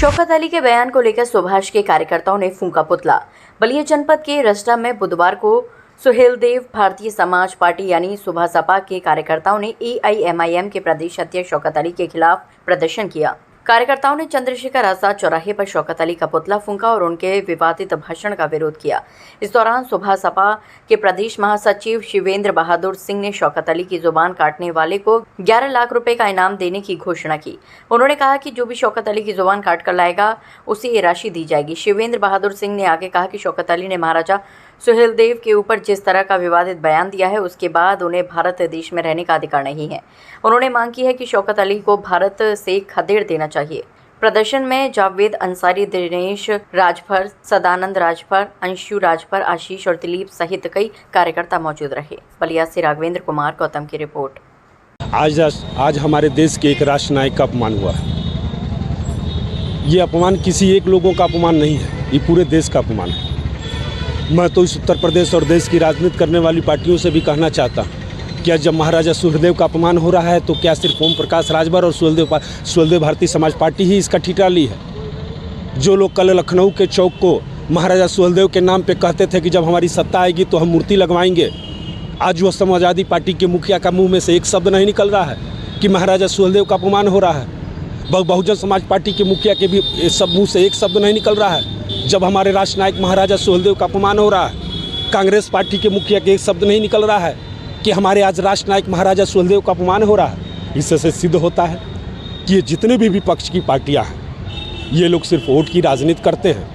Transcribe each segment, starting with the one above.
शौकत अली के बयान को लेकर सुभाष के कार्यकर्ताओं ने फूंका पुतला। बलिया जनपद के रस्टा में बुधवार को सुहेलदेव भारतीय समाज पार्टी यानी सुभा सपा के कार्यकर्ताओं ने AIMIM के प्रदेश अध्यक्ष शौकत अली के खिलाफ प्रदर्शन किया। कार्यकर्ताओं ने चंद्रशेखर आजाद चौराहे पर शौकत अली का पुतला फूंका और उनके विवादित भाषण का विरोध किया। इस दौरान सुभा सपा के प्रदेश महासचिव शिवेंद्र बहादुर सिंह ने शौकत अली की जुबान काटने वाले को 11 लाख रुपए का इनाम देने की घोषणा की। उन्होंने कहा कि जो भी शौकत अली की जुबान काट कर लाएगा उसे ये राशि दी जाएगी। शिवेंद्र बहादुर सिंह ने आगे कहा कि शौकत अली ने महाराजा सुहेलदेव के ऊपर जिस तरह का विवादित बयान दिया है उसके बाद उन्हें भारत देश में रहने का अधिकार नहीं है। उन्होंने मांग की है कि शौकत अली को भारत से खदेड़ देना चाहिए। प्रदर्शन में जावेद अंसारी, दिनेश राजभर, सदानंद राजभर, अंशु राजभर, आशीष और दिलीप सहित कई कार्यकर्ता मौजूद रहे। बलिया से राघवेंद्र कुमार गौतम की रिपोर्ट। आज हमारे देश के एक राष्ट्र नायक का अपमान हुआ है। ये अपमान किसी एक लोगों का अपमान नहीं है, ये पूरे देश का अपमान है। मैं तो इस उत्तर प्रदेश और देश की राजनीति करने वाली पार्टियों से भी कहना चाहता हूँ, क्या जब महाराजा सुहेलदेव का अपमान हो रहा है तो क्या सिर्फ ओम प्रकाश राजभर और सुहेलदेव भारतीय समाज पार्टी ही इसका ठिठा ली है? जो लोग कल लखनऊ के चौक को महाराजा सुहेलदेव के नाम पे कहते थे कि जब हमारी सत्ता आएगी तो हम मूर्ति लगवाएंगे, आज वो समाजवादी पार्टी के मुखिया का मुँह में से एक शब्द नहीं निकल रहा है कि महाराजा सुहेलदेव का अपमान हो रहा है। बहुजन समाज पार्टी के मुखिया के भी सब मुँह से एक शब्द नहीं निकल रहा है जब हमारे राष्ट्र नायक महाराजा सुहेलदेव का अपमान हो रहा है। कांग्रेस पार्टी के मुखिया के एक शब्द नहीं निकल रहा है कि हमारे आज राष्ट्र नायक महाराजा सुहेलदेव का अपमान हो रहा है। इससे सिद्ध होता है कि ये जितने भी विपक्ष की पार्टियां हैं ये लोग सिर्फ वोट की राजनीति करते हैं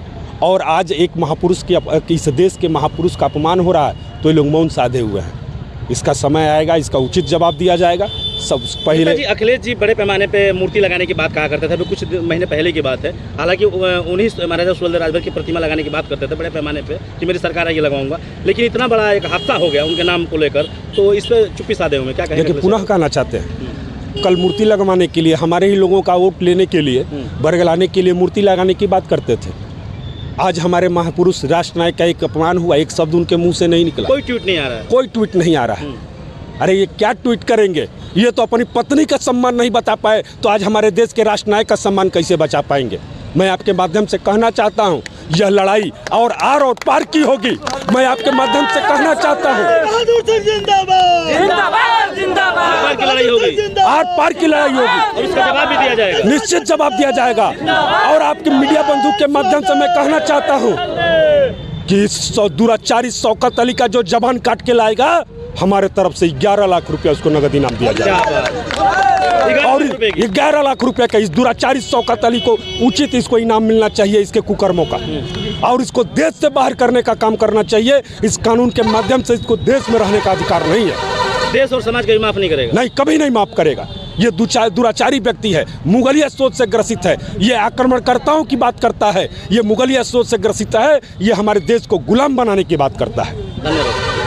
और आज एक महापुरुष के इस देश के महापुरुष का अपमान हो रहा है तो ये लोग मौन साधे हुए हैं। इसका समय आएगा, इसका उचित जवाब दिया जाएगा। सब पहले अखिलेश जी बड़े पैमाने पे मूर्ति लगाने की बात कहा करते थे, अभी कुछ महीने पहले की बात है। हालांकि उन्हीं महाराजा सुहेलदेव राजभर की प्रतिमा लगाने की बात करते थे बड़े पैमाने पे कि मेरी सरकार आएगी लगाऊंगा, लेकिन इतना बड़ा एक हादसा हो गया उनके नाम को लेकर, तो इस पर चुप्पी साधे हुए क्या कहेंगे? पुनः कहना चाहते हैं, कल मूर्ति लगवाने के लिए हमारे ही लोगों का वोट लेने के लिए बरगलाने के लिए मूर्ति लगाने की बात करते थे। आज हमारे महापुरुष राष्ट्र नायक का एक अपमान हुआ, एक शब्द उनके मुंह से नहीं निकला। कोई ट्वीट नहीं आ रहा है, कोई ट्वीट नहीं आ रहा है। अरे ये क्या ट्वीट करेंगे? ये तो अपनी पत्नी का सम्मान नहीं बचा पाए तो आज हमारे देश के राष्ट्र नायक का सम्मान कैसे बचा पाएंगे? मैं आपके माध्यम से कहना चाहता हूँ यह लड़ाई और आर और पार की होगी। मैं आपके माध्यम से कहना चाहता हूँ आर की लड़ाई होगी, आर पार की लड़ाई होगी। और इसका जवाब भी दिया जाएगा, निश्चित जवाब दिया जाएगा। और आपके मीडिया बंधु के माध्यम से मैं कहना चाहता हूँ कि इस दुराचारी शौकत अली का जो जबान काट के लाएगा हमारे तरफ से 11 लाख रुपया उसको नगद इनाम दिया जाएगा। और 11 लाख रुपए का इस दुराचारी शौकत अली को उचित इसको इनाम मिलना चाहिए इसके कुकर्मों का, और इसको देश से बाहर करने का काम करना चाहिए। इस कानून के माध्यम से इसको देश में रहने का अधिकार नहीं है। देश और समाज कभी माफ नहीं करेगा, नहीं, कभी नहीं माफ करेगा। ये दुराचारी व्यक्ति है, मुगलिया सोच से ग्रसित है, ये आक्रमणकर्ताओं की बात करता है, ये मुगलिया सोच से ग्रसित है, ये हमारे देश को गुलाम बनाने की बात करता है। धन्यवाद।